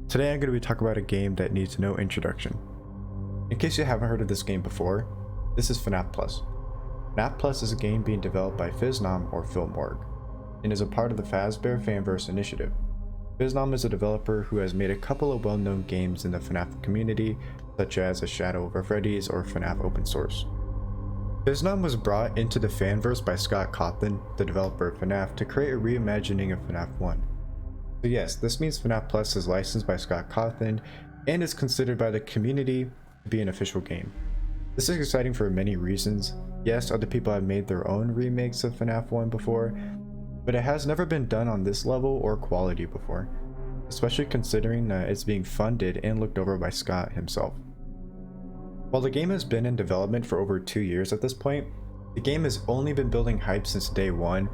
Today I'm going to be talking about a game that needs no introduction. In case you haven't heard of this game before, this is FNaF Plus. FNaF Plus is a game being developed by Phisnom or Film.org, and is a part of the Fazbear Fanverse initiative. Phisnom is a developer who has made a couple of well-known games in the FNaF community, such as A Shadow Over Freddy's or FNaF Open Source. Phisnom was brought into the Fanverse by Scott Cawthon, the developer of FNaF, to create a reimagining of FNaF 1. So yes, this means FNaF Plus is licensed by Scott Cawthon and is considered by the community to be an official game. This is exciting for many reasons. Yes, other people have made their own remakes of FNaF 1 before, but it has never been done on this level or quality before, especially considering that it's being funded and looked over by Scott himself. While the game has been in development for over 2 years at this point, the game has only been building hype since day one.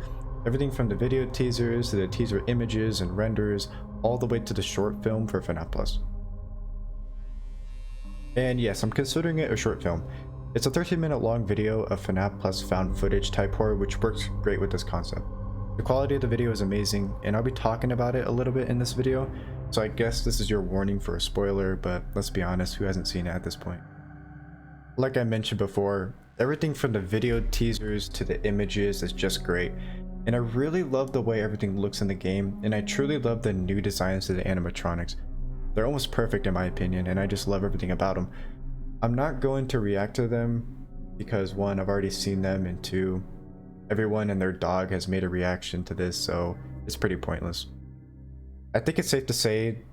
Everything from the video teasers to the teaser images and renders, all the way to the short film for FNaF Plus. And yes, I'm considering it a short film. It's a 13-minute long video of FNaF Plus found footage type horror, which works great with this concept. The quality of the video is amazing, and I'll be talking about it a little bit in this video, so I guess this is your warning for a spoiler, but let's be honest, who hasn't seen it at this point? Like I mentioned before, everything from the video teasers to the images is just great. And I really love the way everything looks in the game, and I truly love the new designs to the animatronics. They're almost perfect in my opinion, and I just love everything about them. I'm not going to react to them because one, I've already seen them, and two, everyone and their dog has made a reaction to this, so it's pretty pointless. I think it's safe to say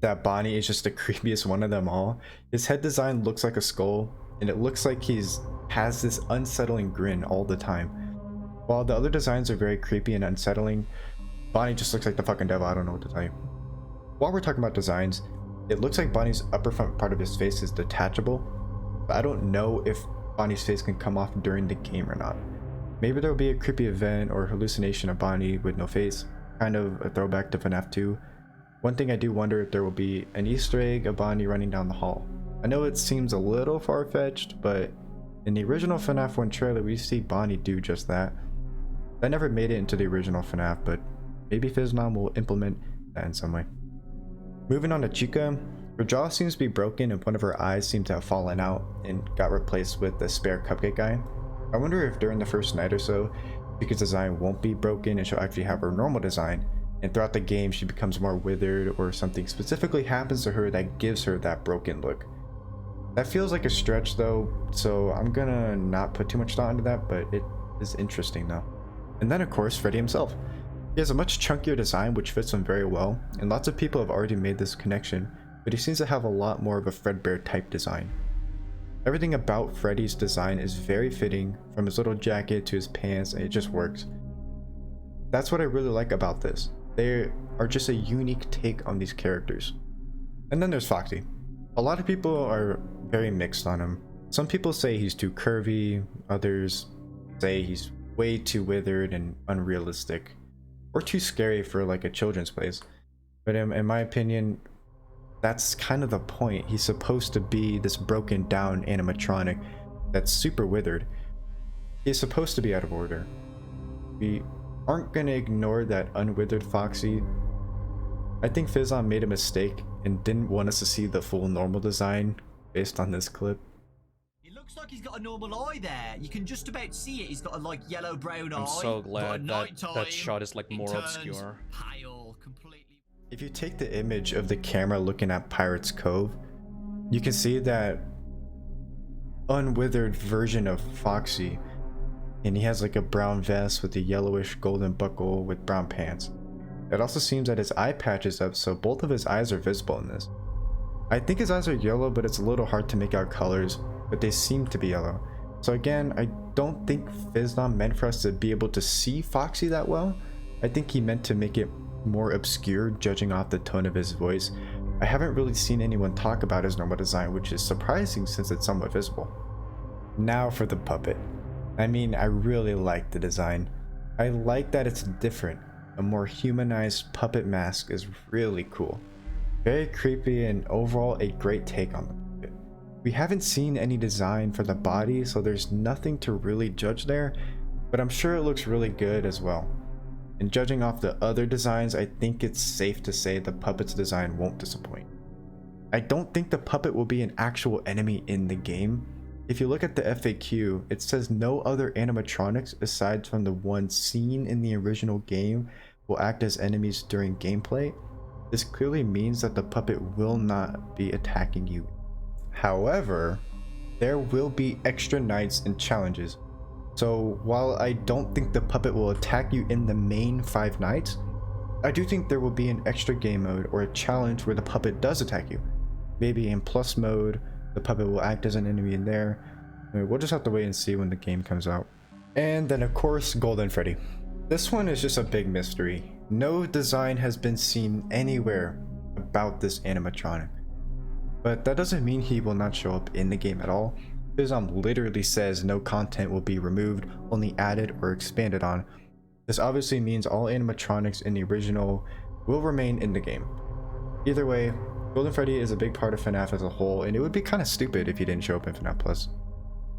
that Bonnie is just the creepiest one of them all. His head design looks like a skull, and it looks like has this unsettling grin all the time. While the other designs are very creepy and unsettling, Bonnie just looks like the fucking devil. I don't know what to tell you. While we're talking about designs, it looks like Bonnie's upper front part of his face is detachable, but I don't know if Bonnie's face can come off during the game or not. Maybe there will be a creepy event or hallucination of Bonnie with no face, kind of a throwback to FNaF 2. One thing I do wonder if there will be an Easter egg of Bonnie running down the hall. I know it seems a little far-fetched, but in the original FNaF 1 trailer we see Bonnie do just that. That never made it into the original FNaF, but maybe Phisnom will implement that in some way. Moving on to Chica, her jaw seems to be broken and one of her eyes seems to have fallen out and got replaced with the spare cupcake guy. I wonder if during the first night or so, Chica's design won't be broken and she'll actually have her normal design, and throughout the game she becomes more withered or something specifically happens to her that gives her that broken look. That feels like a stretch though, so I'm gonna not put too much thought into that, but it is interesting though. And then of course Freddy himself. He has a much chunkier design which fits him very well, and lots of people have already made this connection, but he seems to have a lot more of a Fredbear type design. Everything about Freddy's design is very fitting, from his little jacket to his pants, and it just works. That's what I really like about this. They are just a unique take on these characters. And then there's Foxy. A lot of people are very mixed on him. Some people say he's too curvy, others say he's way too withered and unrealistic, or too scary for like a children's place. But in my opinion, that's kind of the point. He's supposed to be this broken down animatronic that's super withered. He's supposed to be out of order. We aren't going to ignore that unwithered Foxy. I think Phisnom made a mistake and didn't want us to see the full normal design based on this clip. Looks like he's got a normal eye there. You can just about see it. He's got a like yellow brown eye. I'm so glad that shot is like more obscure. Pale, completely. If you take the image of the camera looking at Pirate's Cove, you can see that unwithered version of Foxy, and he has like a brown vest with a yellowish golden buckle with brown pants. It also seems that his eye patch is up, so both of his eyes are visible in this. I think his eyes are yellow, but it's a little hard to make out colors, but they seem to be yellow. So again, I don't think Phisnom meant for us to be able to see Foxy that well. I think he meant to make it more obscure, judging off the tone of his voice. I haven't really seen anyone talk about his normal design, which is surprising since it's somewhat visible. Now for the puppet. I mean, I really like the design. I like that it's different. A more humanized puppet mask is really cool. Very creepy, and overall a great take on the puppet. We haven't seen any design for the body, so there's nothing to really judge there, but I'm sure it looks really good as well. And judging off the other designs, I think it's safe to say the puppet's design won't disappoint. I don't think the puppet will be an actual enemy in the game. If you look at the FAQ, it says no other animatronics aside from the one seen in the original game will act as enemies during gameplay. This clearly means that the puppet will not be attacking you. However, there will be extra nights and challenges. So while I don't think the puppet will attack you in the main 5 nights, I do think there will be an extra game mode or a challenge where the puppet does attack you. Maybe in plus mode, the puppet will act as an enemy in there. I mean, we'll just have to wait and see when the game comes out. And then of course, Golden Freddy. This one is just a big mystery. No design has been seen anywhere about this animatronic. But that doesn't mean he will not show up in the game at all. Phisnom literally says no content will be removed, only added or expanded on. This obviously means all animatronics in the original will remain in the game. Either way, Golden Freddy is a big part of FNaF as a whole, and it would be kind of stupid if he didn't show up in FNaF Plus.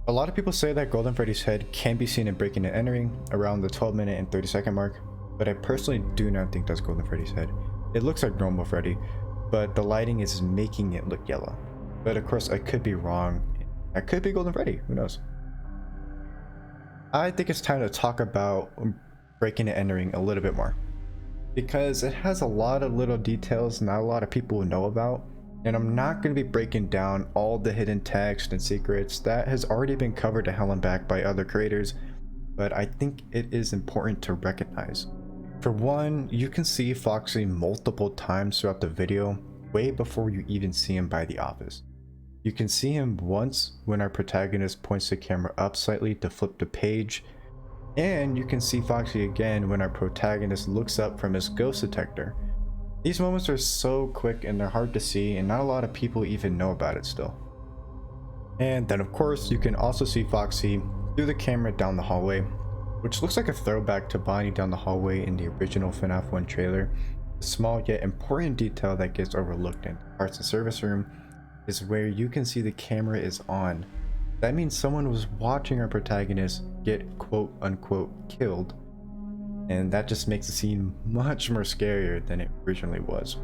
A lot of people say that Golden Freddy's head can be seen in Breaking and Entering around the 12-minute and 30-second mark, but I personally do not think that's Golden Freddy's head. It looks like normal Freddy, but the lighting is making it look yellow. But of course I could be wrong. That could be Golden Freddy, who knows? I think it's time to talk about Breaking and Entering a little bit more, because it has a lot of little details not a lot of people know about, and I'm not going to be breaking down all the hidden text and secrets that has already been covered to hell and back by other creators, but I think it is important to recognize. For one, you can see Foxy multiple times throughout the video, way before you even see him by the office. You can see him once when our protagonist points the camera up slightly to flip the page, and you can see Foxy again when our protagonist looks up from his ghost detector. These moments are so quick and they're hard to see, and not a lot of people even know about it still. And then of course you can also see Foxy through the camera down the hallway, which looks like a throwback to Bonnie down the hallway in the original FNaF 1 trailer. A small yet important detail that gets overlooked in parts of the service room is where you can see the camera is on. That means someone was watching our protagonist get quote unquote killed, and that just makes the scene much more scarier than it originally was.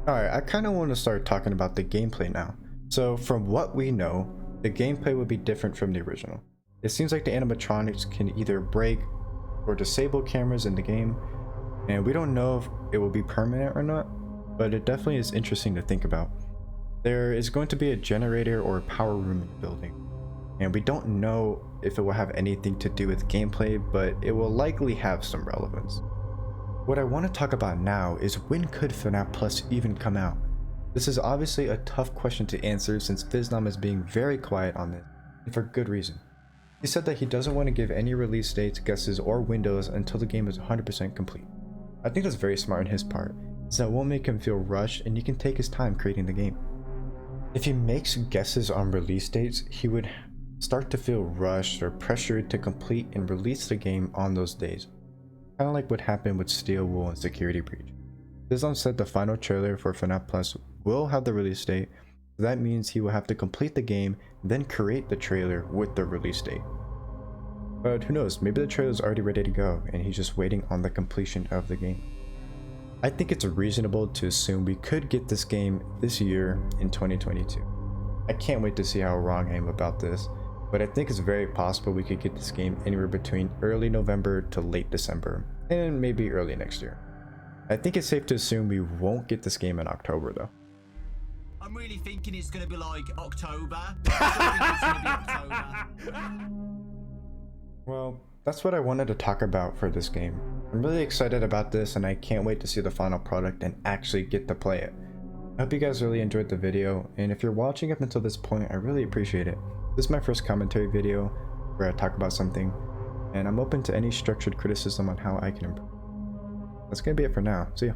Alright, I kind of want to start talking about the gameplay now. So from what we know, the gameplay would be different from the original. It seems like the animatronics can either break or disable cameras in the game, and we don't know if it will be permanent or not, but it definitely is interesting to think about. There is going to be a generator or a power room in the building, and we don't know if it will have anything to do with gameplay, but it will likely have some relevance. What I want to talk about now is when could FNaF Plus even come out? This is obviously a tough question to answer since Phisnom is being very quiet on this, and for good reason. He said that he doesn't want to give any release dates, guesses, or windows until the game is 100% complete. I think that's very smart on his part, as that won't make him feel rushed and he can take his time creating the game. If he makes guesses on release dates, he would start to feel rushed or pressured to complete and release the game on those days. Kind of like what happened with Steel Wool and Security Breach. Phisnom said the final trailer for FNaF Plus will have the release date, so that means he will have to complete the game, then create the trailer with the release date. But who knows, maybe the trailer is already ready to go and he's just waiting on the completion of the game. I think it's reasonable to assume we could get this game this year in 2022. I can't wait to see how wrong I am about this, but I think it's very possible we could get this game anywhere between early November to late December, and maybe early next year. I think it's safe to assume we won't get this game in October though. I'm really thinking it's gonna be like October. I don't think it's gonna be October. Well, that's what I wanted to talk about for this game. I'm really excited about this and I can't wait to see the final product and actually get to play it. I hope you guys really enjoyed the video, and if you're watching up until this point, I really appreciate it. This is my first commentary video where I talk about something, and I'm open to any structured criticism on how I can improve. That's gonna be it for now. See ya.